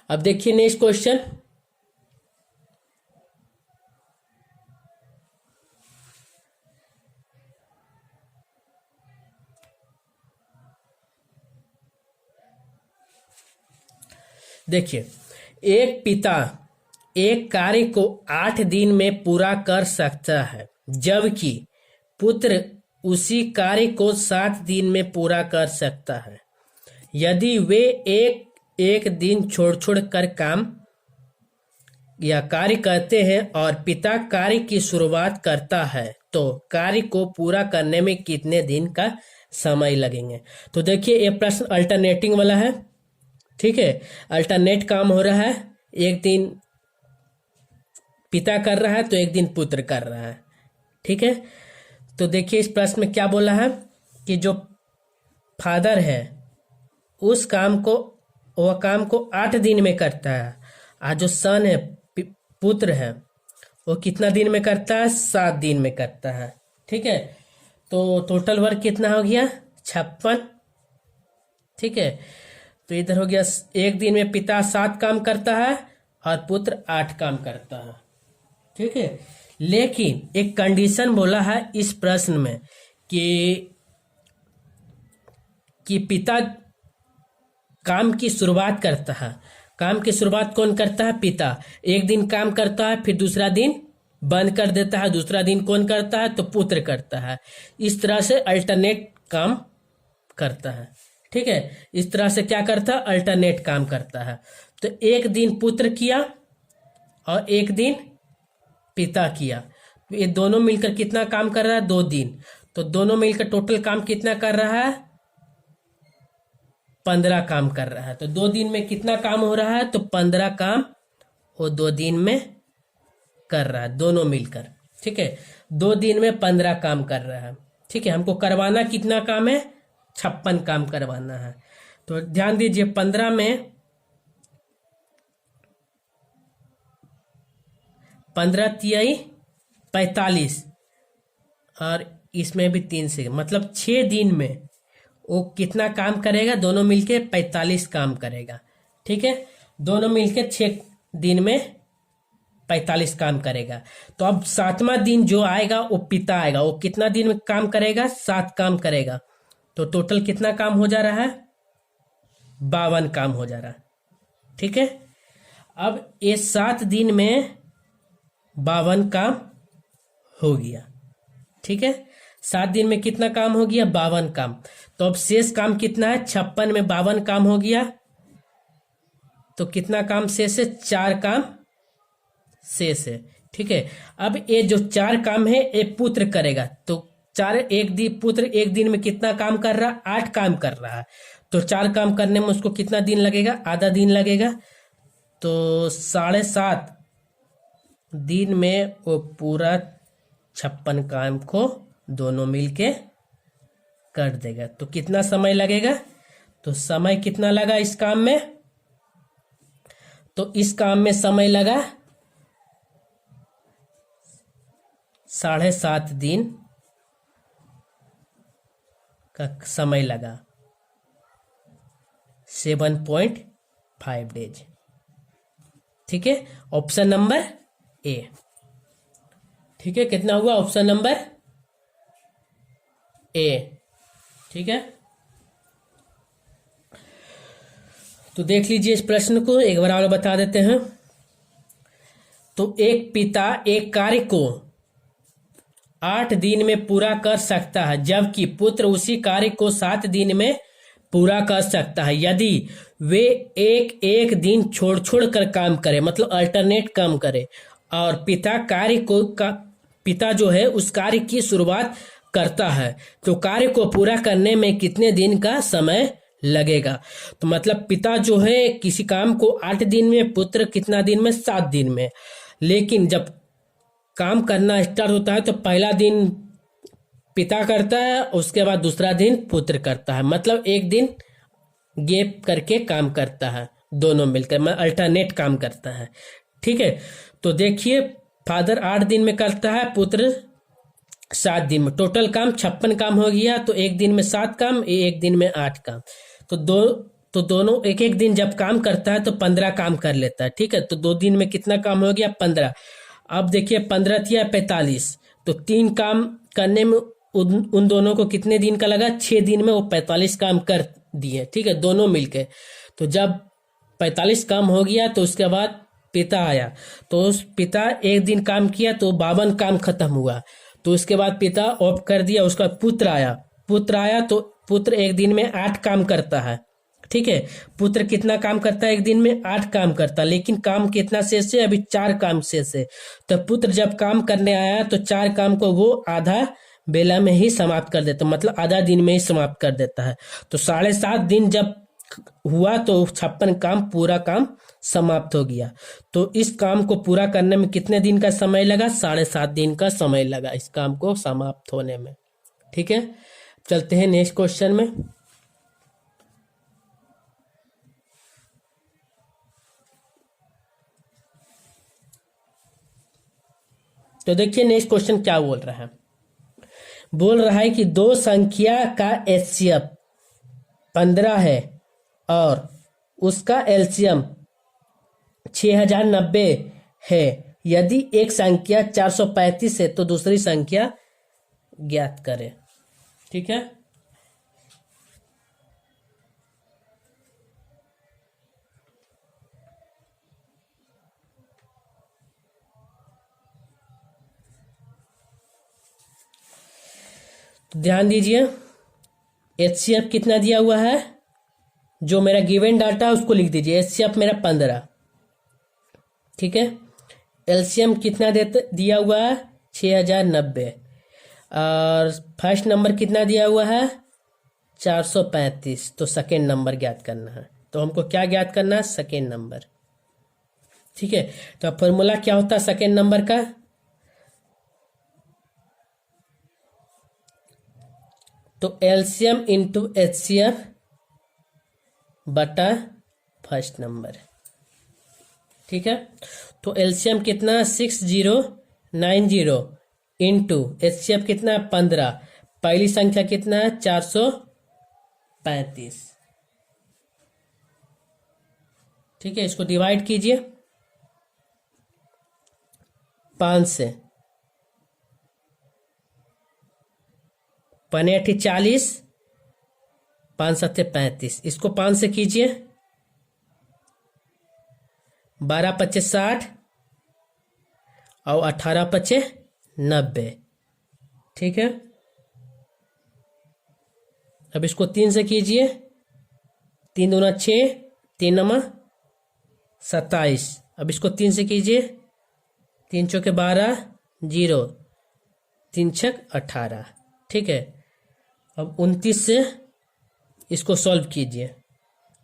अब देखिए नेक्स्ट क्वेश्चन, देखिए, एक पिता एक कार्य को 8 दिन में पूरा कर सकता है, जबकि पुत्र उसी कार्य को 7 दिन में पूरा कर सकता है। यदि वे एक एक दिन छोड़ छोड़ कर काम या कार्य करते हैं और पिता कार्य की शुरुआत करता है, तो कार्य को पूरा करने में कितने दिन का समय लगेंगे। तो देखिए, ये प्रश्न अल्टरनेटिंग वाला है। ठीक है, अल्टरनेट काम हो रहा है, एक दिन पिता कर रहा है तो एक दिन पुत्र कर रहा है। ठीक है, तो देखिए इस प्रश्न में क्या बोला है कि जो फादर है उस काम को, वह काम को 8 दिन में करता है, और जो सन है पुत्र है वो कितना दिन में करता है, 7 दिन में करता है। ठीक है, तो टोटल वर्क कितना हो गया, 56। ठीक है, तो इधर हो गया, एक दिन में पिता 7 काम करता है और पुत्र 8 काम करता है। ठीक है, लेकिन एक कंडीशन बोला है इस प्रश्न में कि पिता काम की शुरुआत करता है। काम की शुरुआत कौन करता है, पिता। एक दिन काम करता है, फिर दूसरा दिन बंद कर देता है, दूसरा दिन कौन करता है, तो पुत्र करता है। इस तरह से अल्टरनेट काम करता है। ठीक है, इस तरह से क्या करता है, अल्टरनेट काम करता है। तो एक दिन पुत्र किया और एक दिन पिता किया, तो ये दोनों मिलकर कितना काम कर रहा है, 2 दिन। तो दोनों मिलकर टोटल काम कितना कर रहा है, 15 काम कर रहा है। तो 2 दिन में कितना काम हो रहा है, तो 15 काम वो 2 दिन में कर रहा है, दोनों मिलकर। ठीक है, 2 दिन में 15 काम कर रहा है। ठीक है, हमको करवाना कितना काम है, 56 काम करवाना है। तो ध्यान दीजिए, 15 में 15 तिहाई 45 और इसमें भी 3 से, मतलब 6 दिन में वो कितना काम करेगा, दोनों मिलके 45 काम करेगा। ठीक है, दोनों मिलके 6 दिन में 45 काम करेगा। तो अब 7वां दिन जो आएगा वो पिता आएगा, वो कितना दिन में काम करेगा, 7 काम करेगा। तो टोटल कितना काम हो जा रहा है, 52 काम हो जा रहा है। ठीक है, अब ये 7 दिन में 52 काम हो गया। ठीक है, 7 दिन में कितना काम हो गया, 52 काम। तो अब शेष काम कितना है, 56 में 52 काम हो गया, तो कितना काम शेष है, 4 काम शेष है। ठीक है, अब ये जो 4 काम है ये पुत्र करेगा। तो 4 एक दिन, पुत्र एक दिन में कितना काम कर रहा है, 8 काम कर रहा है। तो 4 काम करने में उसको कितना दिन लगेगा, आधा दिन लगेगा। तो 7.5 दिन में वो पूरा 56 काम को दोनों मिलके कर देगा। तो कितना समय लगेगा, तो समय कितना लगा इस काम में, तो इस काम में समय लगा 7.5 दिन का समय लगा, 7.5 डेज। ठीक है, ऑप्शन नंबर ए। ठीक है, कितना हुआ, ऑप्शन नंबर ए। ठीक है, तो देख लीजिए इस प्रश्न को एक बार और बता देते हैं। तो एक पिता एक कार्य को 8 दिन में पूरा कर सकता है, जबकि पुत्र उसी कार्य को 7 दिन में पूरा कर सकता है यदि वे एक एक दिन छोड़ छोड़ कर काम करे, मतलब अल्टरनेट काम करे, और पिता जो है उस कार्य की शुरुआत करता है, तो कार्य को पूरा करने में कितने दिन का समय लगेगा। तो मतलब पिता जो है किसी काम को 8 दिन में, पुत्र कितना दिन में, 7 दिन में। लेकिन जब काम करना स्टार्ट होता है तो पहला दिन पिता करता है, उसके बाद दूसरा दिन पुत्र करता है, मतलब एक दिन गैप करके काम करता है, दोनों मिलकर मैं अल्टरनेट काम करता है। ठीक है, तो देखिए फादर 8 दिन में करता है, पुत्र 7 दिन में, टोटल काम 56 काम हो गया। तो एक दिन में 7 काम, एक दिन में 8 काम, तो दोनों एक एक दिन जब काम करता है तो 15 काम कर लेता है। ठीक है, तो 2 दिन में कितना काम हो गया, 15। अब देखिए 15 या 45, तो 3 काम करने में उन दोनों को कितने दिन का लगा, 6 दिन में वो 45 काम कर दिए। ठीक है, दोनों मिलके। तो जब 45 काम हो गया तो उसके बाद पिता आया, तो उस पिता एक दिन काम किया तो 52 काम खत्म हुआ। तो उसके बाद पिता ऑफ कर दिया, उसका बाद पुत्र आया तो पुत्र एक दिन में 8 काम करता है। ठीक है, पुत्र कितना काम करता है, एक दिन में 8 काम करता है, लेकिन काम कितना शेष है, अभी 4 काम शेष है। तो पुत्र जब काम करने आया तो 4 काम को वो आधा बेला में ही समाप्त कर देता, मतलब आधा दिन में ही समाप्त कर देता है। तो 7.5 दिन जब हुआ तो 56 काम पूरा काम समाप्त हो गया। तो इस काम को पूरा करने में कितने दिन का समय लगा, 7.5 दिन का समय लगा इस काम को समाप्त होने में। ठीक है, चलते हैं नेक्स्ट क्वेश्चन में। तो देखिए नेक्स्ट क्वेश्चन क्या बोल रहा है। बोल रहा है कि दो संख्या का एचसीएफ 15 है और उसका एलसीएम 6090 है। यदि एक संख्या 435 है तो दूसरी संख्या ज्ञात करें। ठीक है, तो ध्यान दीजिए, एचसीएफ कितना दिया हुआ है, जो मेरा गिवन डाटा है उसको लिख दीजिए। एचसीएफ मेरा 15। ठीक है, एलसीएम कितना दिया हुआ है, 6090, और फर्स्ट नंबर कितना दिया हुआ है, 435। तो सेकेंड नंबर ज्ञात करना है। तो हमको क्या ज्ञात करना है, सेकेंड नंबर। ठीक है, तो फॉर्मूला क्या होता है सेकेंड नंबर का, तो एलसीएम इंटू एचसीएफ बटा फर्स्ट नंबर। ठीक है, तो एलसीएम कितना 6090 इंटू एचसीएफ कितना 15, पहली संख्या कितना है 435। ठीक है, इसको डिवाइड कीजिए 5 से, 5 40, 5 7 35, इसको 5 से कीजिए, 12 25 60 और 18 25 90। ठीक है, अब इसको 3 से कीजिए, 3 दूना 6, 3 नमा 27। अब इसको 3 से कीजिए, 3 चौके 12, 0, 3 छक 18। ठीक है, अब 29 से इसको सॉल्व कीजिए,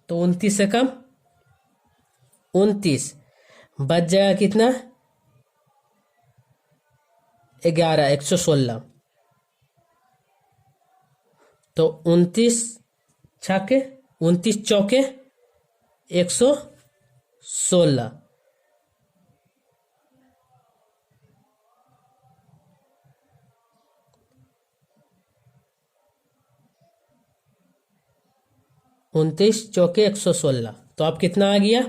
तो 29 से कम 29 बच जाएगा कितना, 11, 116। तो 29 छके 29 चौके 116। उनतीस चौके 116, तो आप कितना आ गया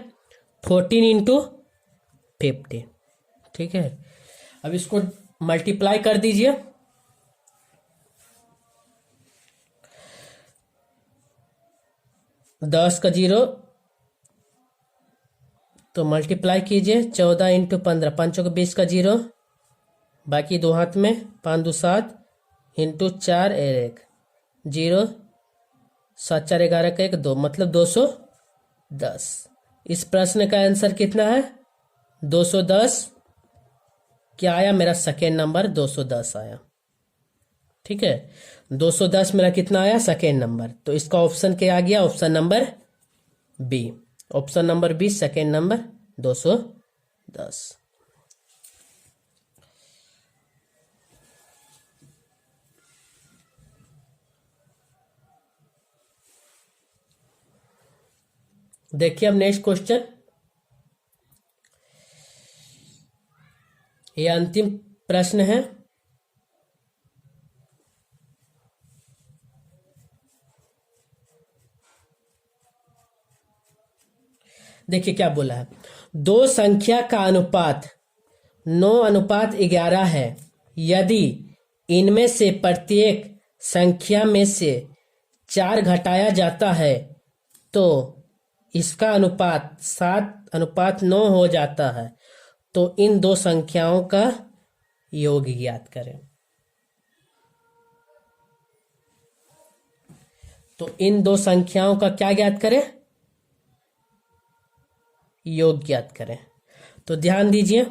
14 इंटू 50। ठीक है, अब इसको मल्टीप्लाई कर दीजिए, दस का 0, तो मल्टीप्लाई कीजिए 14 इंटू 15, 5 को 20 का 0, बाकी दो हाथ में 5 2 7 इंटू 4 1 0 7 4 11 का 1 2 मतलब 210। इस प्रश्न का आंसर कितना है? 210। क्या आया? मेरा सेकेंड नंबर 210 आया। ठीक है, 210 मेरा कितना आया? Second number. तो इसका ऑप्शन क्या आ गया? Option number B. Option number B second number 210। देखिए अब नेक्स्ट क्वेश्चन, ये अंतिम प्रश्न है। देखिए क्या बोला है, दो संख्या का अनुपात 9:11 है। यदि इनमें से प्रत्येक संख्या में से 4 घटाया जाता है तो इसका अनुपात 7:9 हो जाता है। तो इन दो संख्याओं का योग ज्ञात करें। तो इन दो संख्याओं का क्या ज्ञात करें? योग ज्ञात करें। तो ध्यान दीजिए,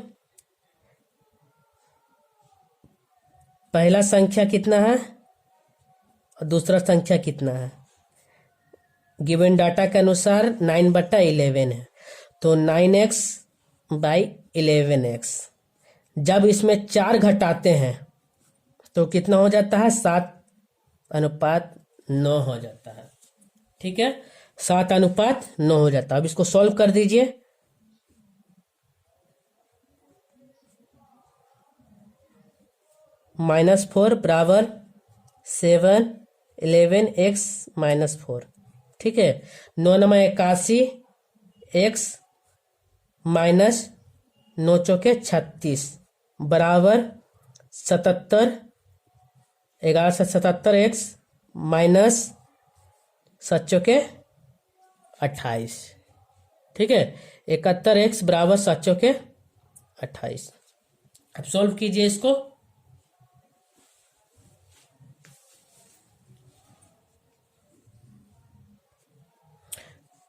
पहला संख्या कितना है और दूसरा संख्या कितना है? गिवन डाटा के अनुसार 9/11 है, तो 9x/11x। जब इसमें 4 घटाते हैं तो कितना हो जाता है? 7:9 हो जाता है। ठीक है, 7:9 हो जाता है। अब इसको सॉल्व कर दीजिए। -4 बराबर 7 11x-4। ठीक है, 9×81 x माइनस 9×4 = 36 बराबर 77। 11 से 77 x माइनस 7×28। ठीक है, 71 x बराबर 7×28। अब सॉल्व कीजिए इसको।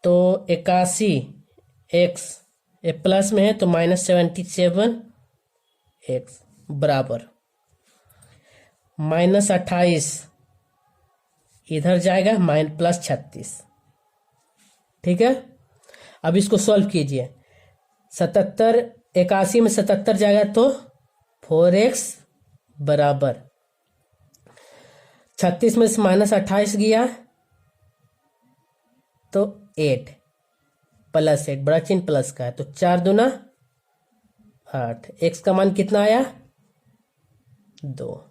तो 81x ये प्लस में है तो -77x बराबर -28 इधर जाएगा +36। ठीक है, अब इसको सॉल्व कीजिए। 77 81 में 77 जाएगा तो 4x बराबर 36 में से -28 गया तो 8 +8 बड़ा चिन्ह प्लस का है, तो 4 दूना 8। x का मान कितना आया? 2।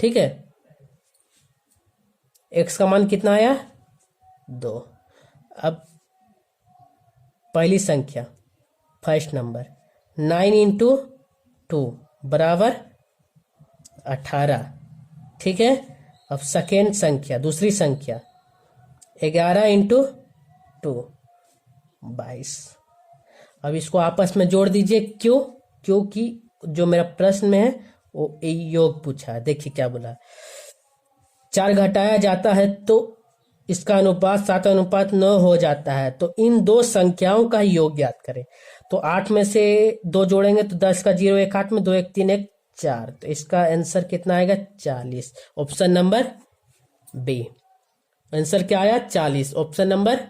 ठीक है, x का मान कितना आया? 2। अब पहली संख्या फर्स्ट नंबर 9 × 2 बराबर 18। ठीक है, अब सेकेंड संख्या दूसरी संख्या 11 × 2 22। अब इसको आपस में जोड़ दीजिए। क्यों? क्योंकि जो मेरा प्रश्न में है वो योग पूछा है। देखिए क्या बोला, 4 घटाया जाता है तो इसका अनुपात 7:9 हो जाता है। तो इन दो संख्याओं का योग ज्ञात करें। तो 8 में से 2 जोड़ेंगे तो 10 का 0 1 8 में 2 1 3 1 4। तो इसका आंसर कितना आएगा? 40। Option number B. आंसर क्या आया? 40। Option number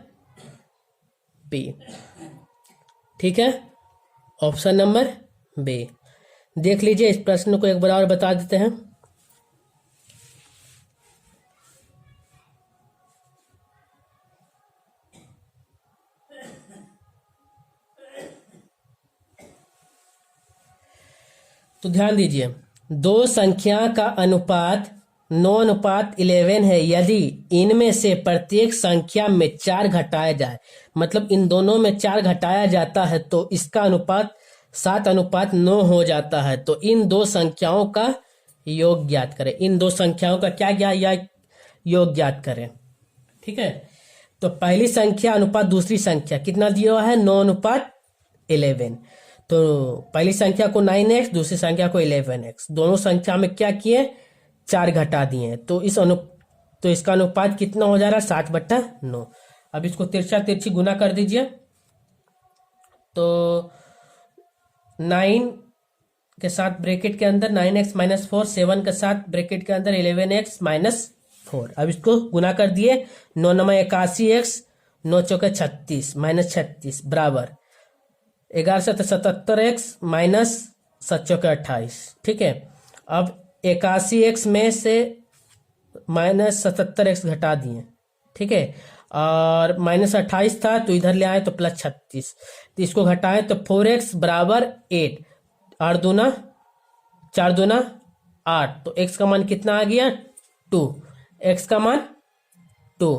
B. ठीक है, ऑप्शन नंबर बी। देख लीजिए, इस प्रश्न को एक बार और बता देते हैं। तो ध्यान दीजिए, दो संख्या का अनुपात 9:11 है। यदि इनमें से प्रत्येक संख्या में 4 घटाया जाए, मतलब इन दोनों में 4 घटाया जाता है तो इसका अनुपात 7:9 हो जाता है। तो इन दो संख्याओं का योग ज्ञात करें। इन दो संख्याओं का क्या योग ज्ञात करें। ठीक है, तो पहली संख्या अनुपात दूसरी संख्या कितना दिया हुआ है? 9:11। तो पहली संख्या को 9x, दूसरी संख्या को 11x। दोनों संख्या में क्या किए? 4 घटा दिए। तो इस तो इसका अनुपात कितना हो जा रहा है 7/9। अब इसको तिरछा तिरछी गुना कर दीजिए तो 9 के साथ ब्रैकेट के अंदर 9x-4, 7 के साथ ब्रैकेट के अंदर 11x-4। अब इसको गुना कर दिए, 9 9 81x, 9 चौके 36 -36 बराबर 11 7 77x माइनस 7 चौके 28। ठीक है, अब 81x में से -77x घटा दिए। ठीक है, और -28 था तो इधर ले आए तो +36, तो इसको घटाएं तो 4x बराबर 8, 8 दूना 4 दूना 8, तो x का मान कितना आ गया 2, x का मान 2।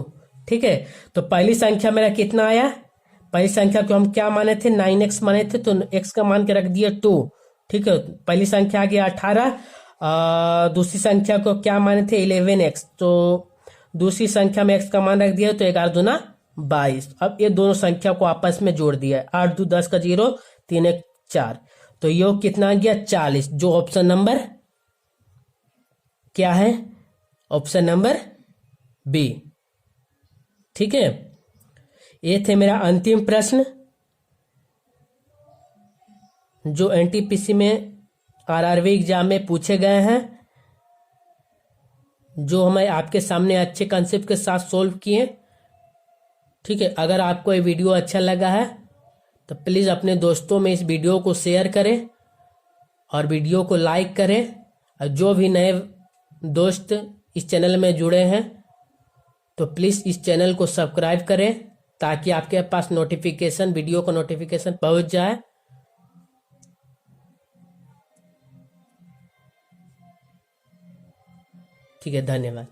ठीक है, तो पहली संख्या मेरा कितना आया, पहली संख्या को हम क्या माने थे 9x माने थे, तो x का मान के रख दिया 2। ठीक है, पहली संख्या आ गया 18, दूसरी संख्या को क्या माने थे 11x, तो दूसरी संख्या में x का मान रख दिया तो 11 दूना 22। अब ये दोनों संख्या को आपस में जोड़ दिया, 8 2 10 का 0, 3 1 4, तो योग कितना आ गया 40, जो ऑप्शन नंबर क्या है, ऑप्शन नंबर बी। ठीक है, ये थे मेरा अंतिम प्रश्न जो एनटीपीसी में आरआरबी एग्जाम में पूछे गए हैं, जो हमें आपके सामने अच्छे कंसेप्ट के साथ सोल्व किए। ठीक है, अगर आपको ये वीडियो अच्छा लगा है तो प्लीज़ अपने दोस्तों में इस वीडियो को शेयर करें और वीडियो को लाइक करें, और जो भी नए दोस्त इस चैनल में जुड़े हैं तो प्लीज़ इस चैनल को सब्सक्राइब करें ताकि आपके पास नोटिफिकेशन, वीडियो का नोटिफिकेशन पहुंच जाए। ठीक है, धन्यवाद।